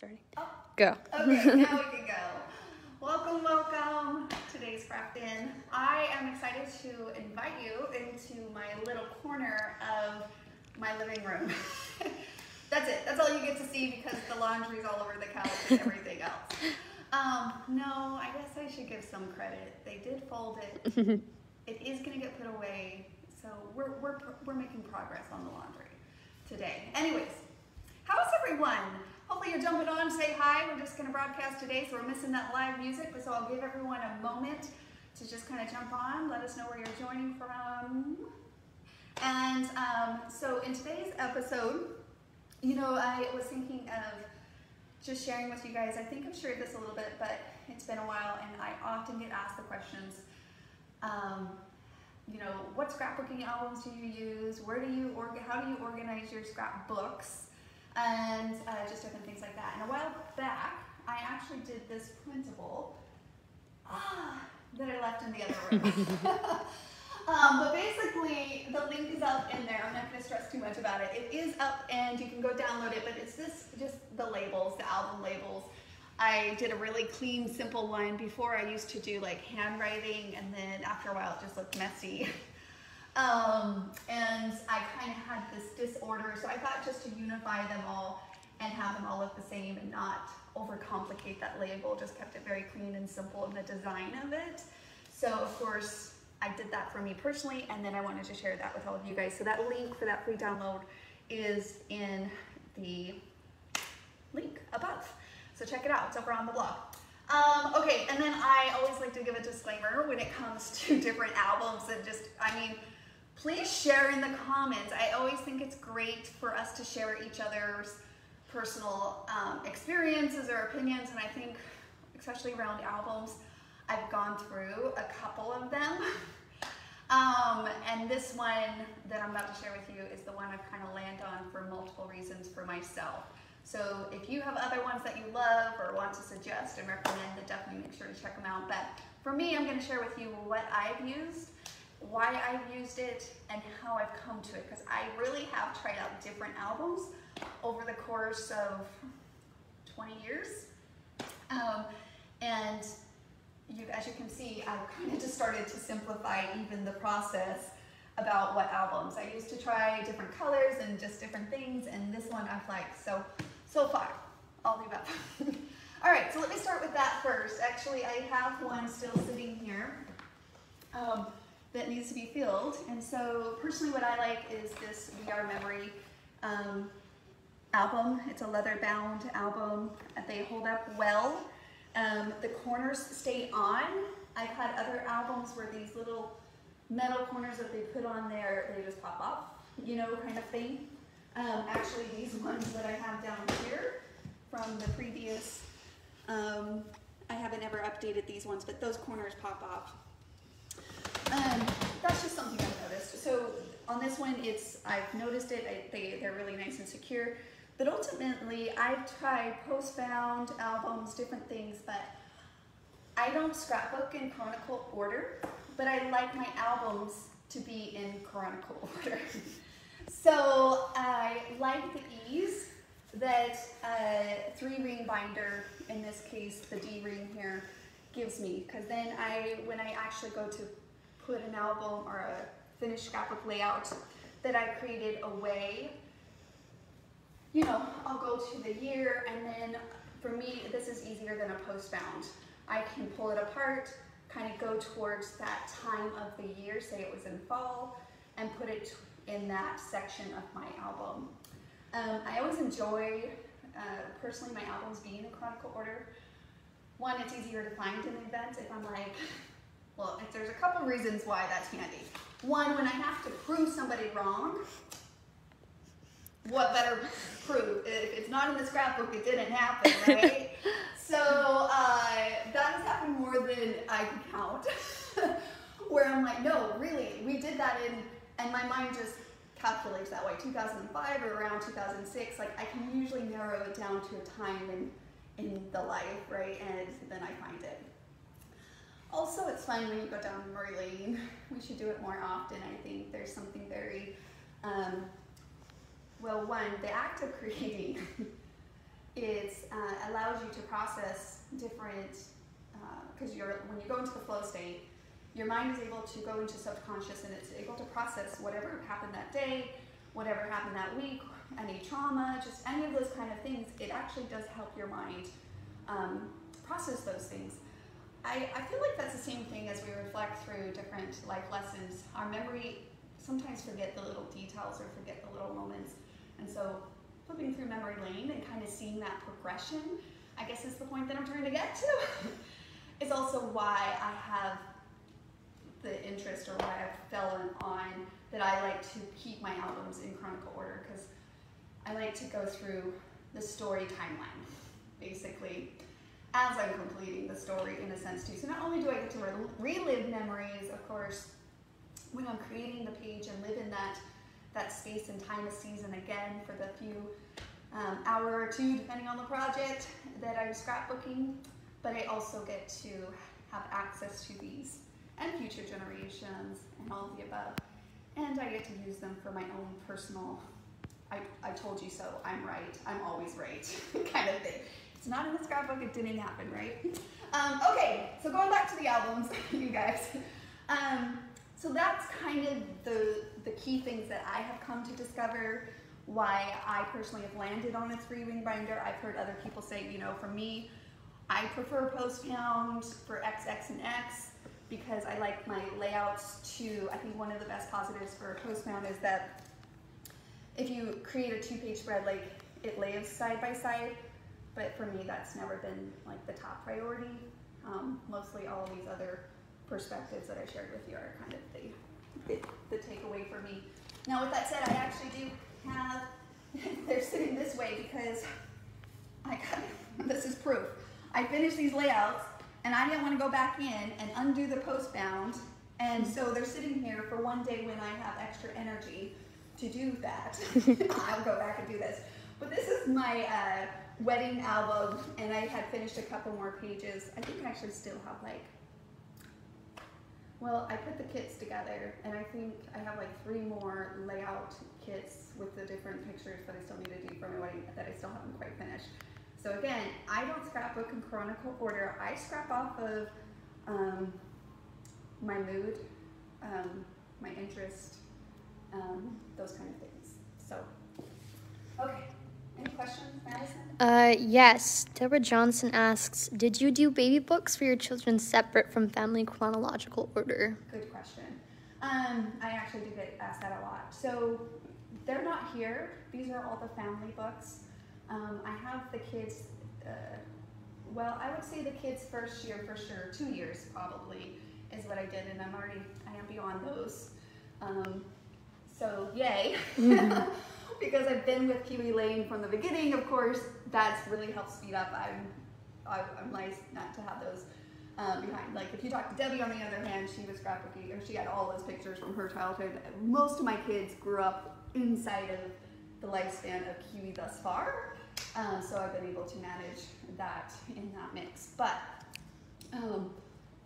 Starting. Oh, go. Okay, now we can go. Welcome. Today's Craft In. I am excited to invite you into my little corner of my living room. That's it. That's all you get to see because the laundry's all over the couch and everything else. No, I guess I should give some credit. They did fold it. It is going to get put away, so we're making progress on the laundry today. Anyways, how's everyone? Hopefully you're jumping on, say hi. We're just going to broadcast today, so we're missing that live music, so I'll give everyone a moment to just kind of jump on, let us know where you're joining from. And so in today's episode, you know, I was thinking of just sharing with you guys. I think I've shared this a little bit, but it's been a while, and I often get asked the questions, you know, what scrapbooking albums do you use? How do you organize your scrapbooks? And just different things like that. And a while back, I actually did this printable that I left in the other room. But basically, the link is up in there. I'm not going to stress too much about it. It is up, and you can go download it, but it's just the labels, the album labels. I did a really clean, simple one. Before, I used to do like handwriting, and then after a while, it just looked messy. And I kind of had this disorder, so I thought just to unify them all and have them all look the same and not overcomplicate that label, just kept it very clean and simple in the design of it. So of course I did that for me personally, and then I wanted to share that with all of you guys. So that link for that free download is in the link above. So check it out, it's over on the blog. Okay, and then I always like to give a disclaimer when it comes to different albums, and just, I mean, please share in the comments. I always think it's great for us to share each other's personal experiences or opinions, and I think, especially around albums, I've gone through a couple of them. And this one that I'm about to share with you is the one I've kind of landed on for multiple reasons for myself. So if you have other ones that you love or want to suggest and recommend, then definitely make sure to check them out. But for me, I'm going to share with you what I've used, why I've used it, and how I've come to it, because I really have tried out different albums over the course of 20 years. And as you can see, I've kind of just started to simplify even the process about what albums. I used to try different colors and just different things, and this one I've liked so far, all the above. All right, so let me start with that first. Actually, I have one still sitting here that needs to be filled, and so personally what I like is this We Are Memory album. It's a leather-bound album. They hold up well. The corners stay on. I've had other albums where these little metal corners that they put on there, they just pop off, you know, kind of thing. Actually, these ones that I have down here from the previous, I haven't ever updated these ones, but those corners pop off. That's just something I've noticed. So on this one, I've noticed it, they're really nice and secure. But ultimately, I've tried post-bound albums, different things, but I don't scrapbook in chronicle order, but I like my albums to be in chronicle order. So I like the ease that a 3-ring binder, in this case the D ring here, gives me, because then when I actually go to put an album or a finished scrapbook layout that I created away, you know, I'll go to the year, and then for me this is easier than a post-bound. I can pull it apart, kind of go towards that time of the year, say it was in fall, and put it in that section of my album. I always enjoy, personally, my albums being in chronicle order. One, it's easier to find in events if I'm like, well, if there's a couple reasons why that's handy. One, when I have to prove somebody wrong, what better proof? If it's not in the scrapbook, it didn't happen, right? So that has happened more than I can count. Where I'm like, no, really, we did that and my mind just calculates that way. 2005 or around 2006, like I can usually narrow it down to a time in the life, right? And then I find it. Also, it's fun when you go down memory lane. We should do it more often. I think there's something very, well, one, the act of creating it allows you to process different, because when you go into the flow state, your mind is able to go into subconscious and it's able to process whatever happened that day, whatever happened that week, any trauma, just any of those kind of things. It actually does help your mind process those things. I feel like that's the same thing as we reflect through different life lessons. Our memory sometimes forget the little details or forget the little moments. And so flipping through memory lane and kind of seeing that progression, I guess is the point that I'm trying to get to. It's also why I have the interest, or why I've fallen on that I like to keep my albums in chronicle order, because I like to go through the story timeline, basically, as I'm completing the story in a sense too. So not only do I get to relive memories, of course, when I'm creating the page and live in that space and time of season again for the few hour or two, depending on the project that I'm scrapbooking, but I also get to have access to these and future generations and all of the above. And I get to use them for my own personal, I told you so, I'm right, I'm always right kind of thing. It's not in the scrapbook, it didn't happen, right? Okay, so going back to the albums, you guys. So that's kind of the key things that I have come to discover, why I personally have landed on a 3-ring binder. I've heard other people say, you know, for me, I prefer post-bound for XX and X because I like my layouts to, I think one of the best positives for post-bound is that if you create a 2-page spread, like it lays side by side, but for me that's never been like the top priority. Mostly all of these other perspectives that I shared with you are kind of the takeaway for me. Now with that said, I actually do have, they're sitting this way because this is proof. I finished these layouts and I didn't want to go back in and undo the post-bound, and so they're sitting here for one day when I have extra energy to do that. I'll go back and do this. But this is my wedding album, and I had finished a couple more pages. I think I actually still have like, well, I put the kits together, and I think I have like 3 more layout kits with the different pictures that I still need to do for my wedding that I still haven't quite finished. So again, I don't scrapbook in chronicle order. I scrap off of my mood, my interest, those kind of things. So, okay. Any questions, Madison? Yes. Deborah Johnson asks, did you do baby books for your children separate from family chronological order? Good question. I actually do get asked that a lot. So they're not here. These are all the family books. I have the kids, well, I would say the kids' first year for sure, 2 years probably is what I did, and I am beyond those. So yay. Mm-hmm. Because I've been with Kiwi Lane from the beginning, of course, that's really helped speed up. I'm nice not to have those behind. Like if you talk to Debbie, on the other hand, she was scrapbooking, or she had all those pictures from her childhood. Most of my kids grew up inside of the lifespan of Kiwi thus far, so I've been able to manage that in that mix. But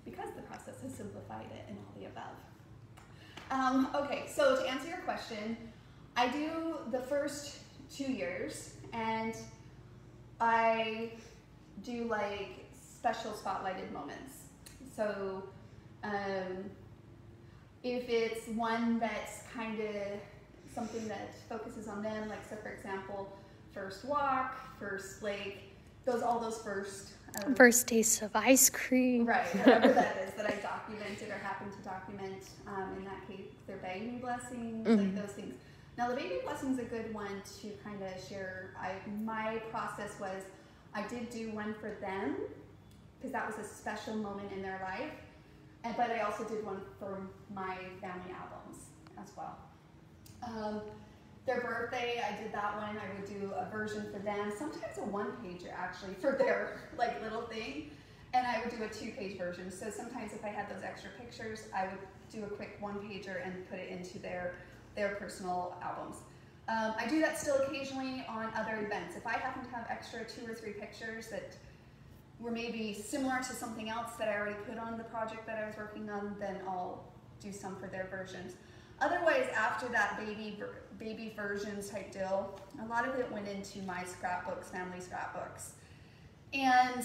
because the process has simplified it and all the above. Okay, so to answer your question, I do the first 2 years, and I do like special spotlighted moments. So if it's one that's kind of something that focuses on them, like so for example, first walk, first lake, all those first. First taste of ice cream. Right, whatever that is that I documented or happen to document. In that case, their baby blessings, like those things. Now the baby blessing is a good one to kind of share. My process was, I did do one for them because that was a special moment in their life, but I also did one for my family albums as well. Their birthday, I did that one. I would do a version for them, sometimes a 1-pager actually for their like little thing, and I would do a 2-page version. So sometimes if I had those extra pictures, I would do a quick 1-pager and put it into their personal albums. I do that still occasionally on other events. If I happen to have extra 2 or 3 pictures that were maybe similar to something else that I already put on the project that I was working on, then I'll do some for their versions. Otherwise, after that baby versions type deal, a lot of it went into my scrapbooks, family scrapbooks. And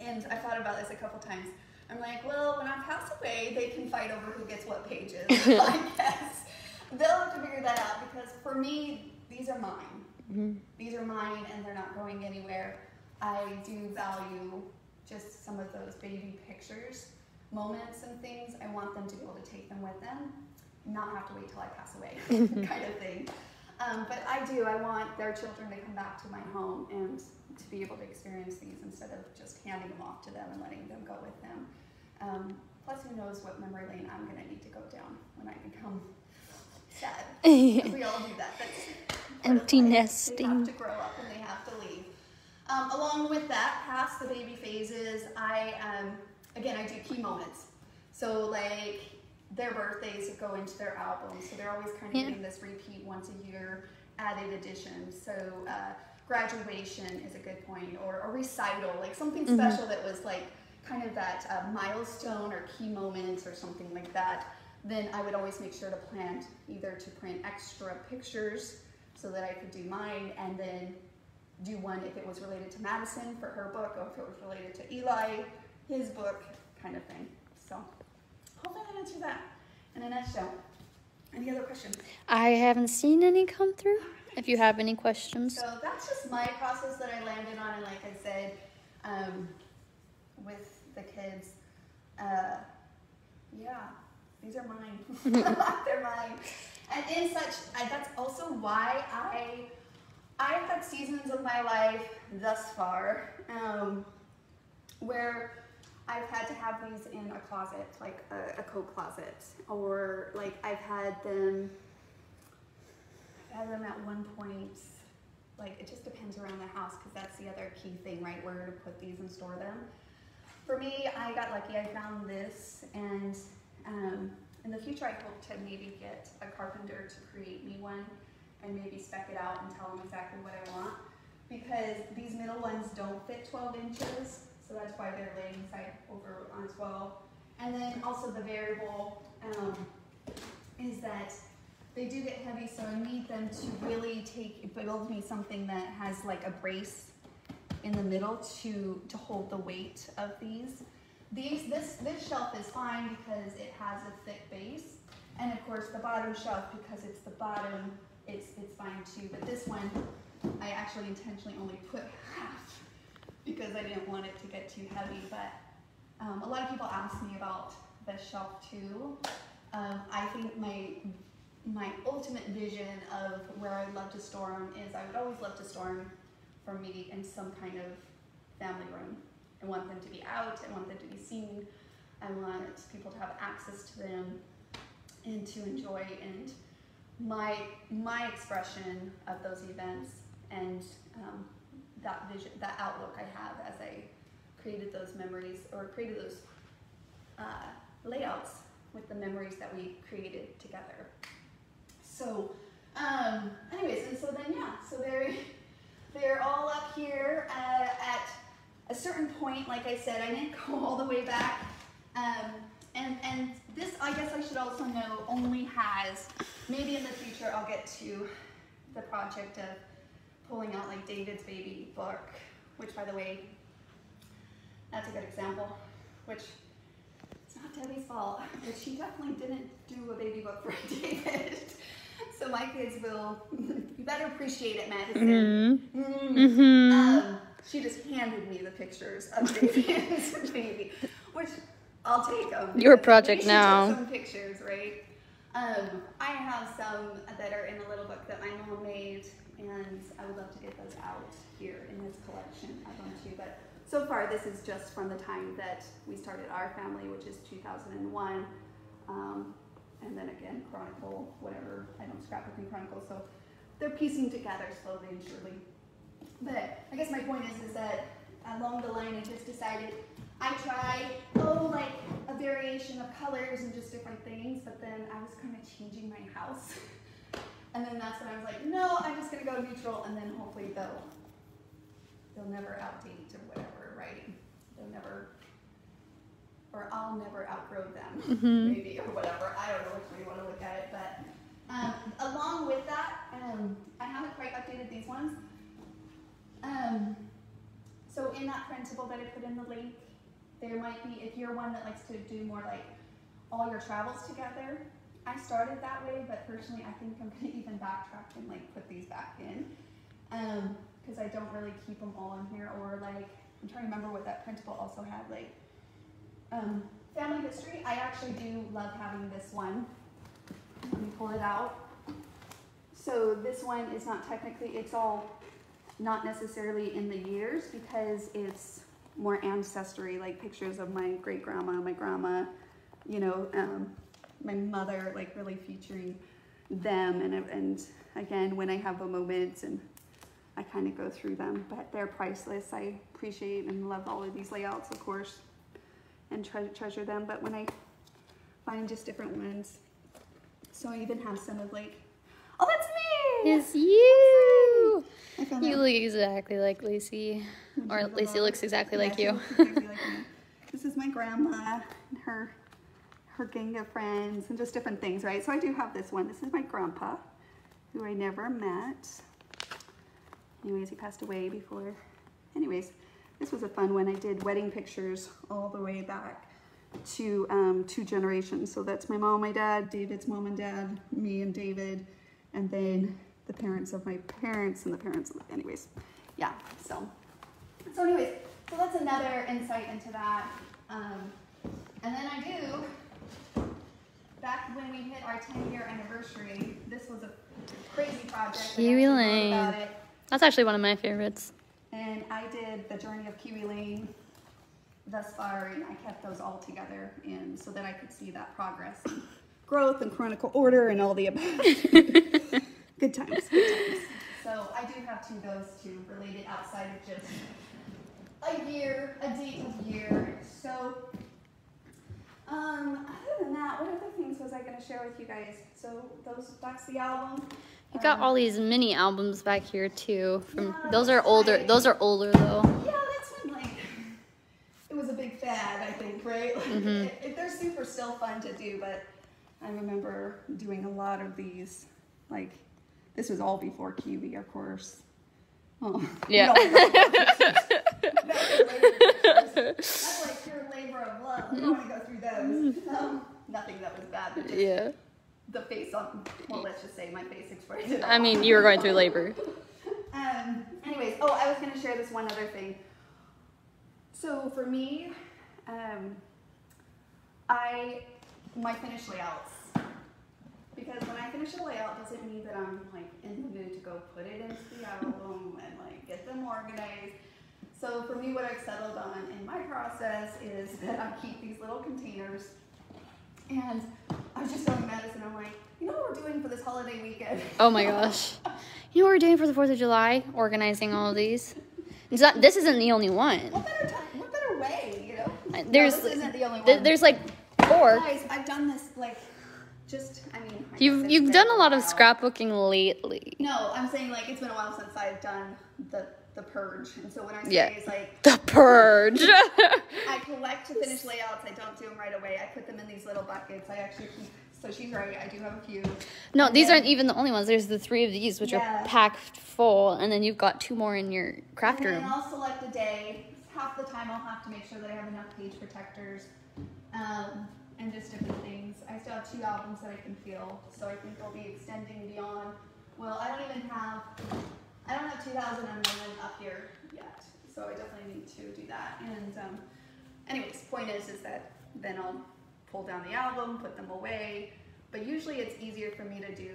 I thought about this a couple times. I'm like, well, when I pass away, they can fight over who gets what pages. I guess they'll have to figure that out, because for me, these are mine. Mm-hmm. These are mine, and they're not going anywhere. I do value just some of those baby pictures, moments and things. I want them to be able to take them with them, not have to wait till I pass away, kind of thing. But I want their children to come back to my home and to be able to experience these instead of just handing them off to them and letting them go with them. Plus, who knows what memory lane I'm going to need to go down when I become sad. Because we all do that. That's empty nesting. They have to grow up and they have to leave. Along with that, past the baby phases, again, I do key moments. So like their birthdays go into their albums. So they're always kind of getting this repeat once a year added addition. So graduation is a good point, or a recital, like something special that was like kind of that milestone or key moment or something like that. Then I would always make sure to plan either to print extra pictures so that I could do mine, and then do one if it was related to Madison for her book, or if it was related to Eli, his book, kind of thing. So hopefully that answers that in a nutshell. Any other questions? I haven't seen any come through. If you have any questions. So that's just my process that I landed on, and like I said, with the kids, yeah, these are mine. They're mine. And in such, that's also why I've had seasons of my life thus far where I've had to have these in a closet, like a coat closet, or like I've had them at one point. Like, it just depends around the house, because that's the other key thing, right? Where to put these and store them. For me, I got lucky. I found this, and in the future, I hope to maybe get a carpenter to create me one, and maybe spec it out and tell them exactly what I want, because these middle ones don't fit 12 inches, so that's why they're laying side over on 12. And then also the variable is that they do get heavy, so I need them to really build me something that has like a brace in the middle to hold the weight of these. This shelf is fine because it has a thick base, and of course the bottom shelf, because it's the bottom, it's fine too. But this one, I actually intentionally only put half because I didn't want it to get too heavy. But a lot of people ask me about the shelf too. I think my ultimate vision of where I'd love to store them is I would always love to store them for me in some kind of family room. I want them to be out, I want them to be seen, I want people to have access to them and to enjoy, and my expression of those events and that vision, that outlook I have as I created those memories, or created those layouts with the memories that we created together. So, anyways, and so then, yeah, so they're all up here at a certain point. Like I said, I didn't go all the way back. And this, I guess I should also know, only has, maybe in the future I'll get to the project of pulling out like David's baby book, which, by the way, that's a good example, which it's not Debbie's fault, but she definitely didn't do a baby book for David. So my kids will, you better appreciate it, Madison. She just handed me the pictures of David's baby, which I'll take them. Your project now. Took some pictures, right? I have some that are in a little book that my mom made, and I would love to get those out here in this collection of them too. But so far, this is just from the time that we started our family, which is 2001. And then again, Chronicle, whatever, I don't scrapbook and Chronicle, so they're piecing together slowly and surely. But I guess my point is that along the line, I just decided I tried, like a variation of colors and just different things, but then I was kind of changing my house. And then that's when I was like, no, I'm just gonna go neutral, and then hopefully they'll never outdate or whatever, right? They'll never or I'll never outgrow them, maybe, or whatever. I don't know which way you want to look at it, but along with that, I haven't quite updated these ones. So in that printable that I put in the link, there might be, if you're one that likes to do more like all your travels together, I started that way, but personally I think I'm going to even backtrack and like put these back in, because I don't really keep them all in here, or like, I'm trying to remember what that printable also had, like family history. I actually do love having this one. Let me pull it out. So this one is not technically, it's all not necessarily in the years, because it's more ancestry, like pictures of my great grandma, my grandma, you know, my mother, like really featuring them, and again, when I have a moment, and I kind of go through them, but they're priceless. I appreciate and love all of these layouts, of course, and treasure them. But when I find just different ones, so I even have some of like, oh, that's me! It's you! I found You that. look exactly like Lacey, or Lacey looks exactly like you. She looks exactly like me. This is my grandma and her gang of friends and just different things, right? So I do have this one. This is my grandpa, who I never met. Anyways, he passed away before. Anyways, this was a fun one. I did wedding pictures all the way back to 2 generations. So that's my mom, my dad, David's mom and dad, me and David, and then the parents of my parents and the parents of, anyways, yeah. So anyways, so that's another insight into that. And then I do, back when we hit our 10-year anniversary, this was a crazy project. Kiwi I actually wrote Lane. about it. That's actually one of my favorites. And I did the journey of Kiwi Lane thus far, and I kept those all together, and so that I could see that progress, and growth, and chronicle order, and all the above. Good times, good times. So I do have those two related outside of just a year, a date of year. So other than that, what other things was I going to share with you guys? So that's the album. You got all these mini albums back here too. From Yeah, those are that's older. right. Those are older though. Yeah, that's when like it was a big fad, I think, right? Like, they're super still fun to do, but I remember doing a lot of these. Like, this was all before Kiwi, of course. Oh, Yeah. That's like pure labor of love. We don't want to go through those. Nothing that was bad, but just Yeah. the face on, well, let's just say my face expressed it all. I mean, you were going through labor. Anyways, oh, I was going to share this one other thing. So for me, my finished layouts, because when I finish a layout doesn't mean that I'm like in the mood to go put it into the album and like get them organized. So for me, what I've settled on in my process is that I keep these little containers. And I was just telling Madison, I'm like, you know what we're doing for this holiday weekend? Oh my gosh. You know what we're doing for the 4th of July? Organizing all of these. This isn't the only one. What better way, you know? There's no, this isn't the only one. There's like 4. Guys, I've done this like You've done a lot of scrapbooking lately. No, I'm saying like it's been a while since I've done the purge, and so when I say it's like the purge. I collect to finish layouts. I don't do them right away. I put them in these little buckets. I actually keep. So she's right. I do have a few. No, these aren't even the only ones. There's the 3 of these, which are packed full, and then you've got 2 more in your craft room. And I'll select a day. Half the time I'll have to make sure that I have enough page protectors, and just different things. I still have 2 albums that I can feel, so I think they'll be extending beyond. Well, I don't have 2001 up here yet, so I definitely need to do that. And anyways, point is that then I'll pull down the album, put them away. But usually it's easier for me to do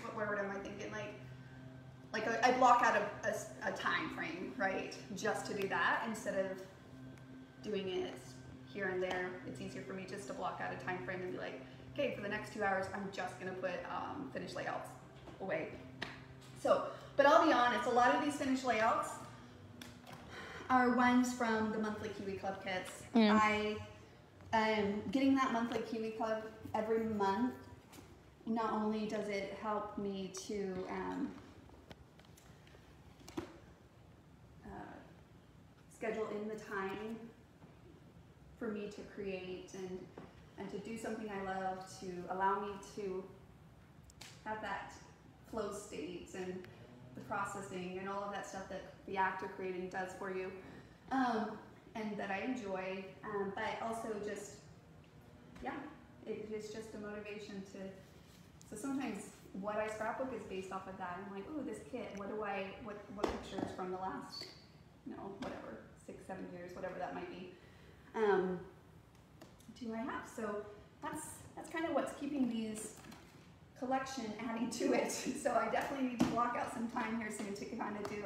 what word am I thinking? I block out a time frame, right? Just to do that instead of doing it here and there. It's easier for me just to block out a time frame and be like, okay, for the next 2 hours, I'm just gonna put finished layouts away. So, but I'll be honest, a lot of these finished layouts are ones from the monthly Kiwi Club kits. Yeah. I am getting that monthly Kiwi Club every month. Not only does it help me to schedule in the time for me to create and to do something I love, to allow me to have that flow state and the processing and all of that stuff that the act of creating does for you, and that I enjoy, but also just, yeah, it is just a motivation to, so sometimes what I scrapbook is based off of that. I'm like, oh, this kit, what pictures from the last, whatever, 6, 7 years, whatever that might be, do I have? So that's kind of what's keeping these collection adding to it. So I definitely need to block out some time here soon to kind of do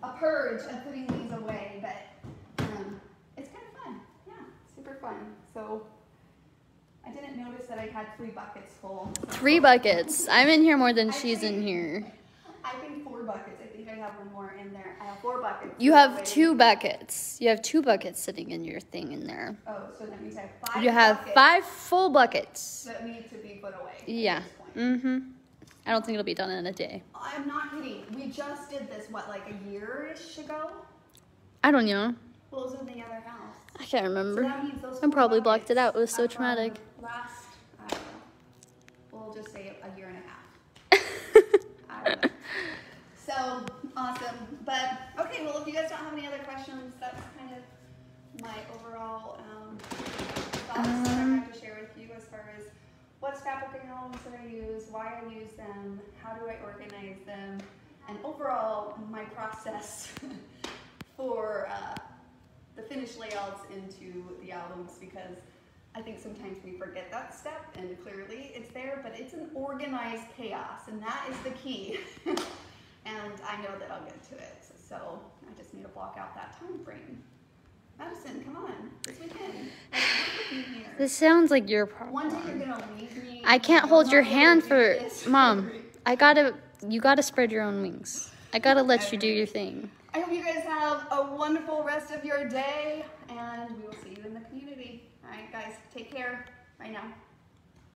a purge of putting these away, but it's kind of fun. Yeah, super fun. So I didn't notice that I had 3 buckets full. So 3 buckets. I'm in here more than she's in here. I think 4 buckets. I think I have one more in there. I have 4 buckets. You have 2 buckets. You have 2 buckets sitting in your thing in there. Oh, so that means I have 5 You have buckets 5 full buckets. that need to be put away. Yeah. Mm-hmm. I don't think it'll be done in a day. I'm not kidding. We just did this, what, like a year-ish ago? I don't know. What was in the other house? I can't remember. So that means those I 4 probably blocked it out. It was so buckets traumatic. from last, I don't know, we'll just say a year and a half. I don't know. So, awesome. But, okay, well, if you guys don't have any other questions, that's kind of my overall thoughts that I have to share with you as far as what scrapbooking albums that I use, why I use them, how do I organize them, and overall my process for the finished layouts into the albums, because I think sometimes we forget that step, and clearly it's there, but it's an organized chaos, and that is the key. And I know that I'll get to it, so I just need to block out that time frame. Madison, come on, this weekend. Like, work with me here. This sounds like your problem. One day you're gonna leave me. I can't hold your hand for... Mom, you gotta spread your own wings. I gotta let you do your thing. I hope you guys have a wonderful rest of your day, and we will see you in the community. All right, guys, take care. Bye now.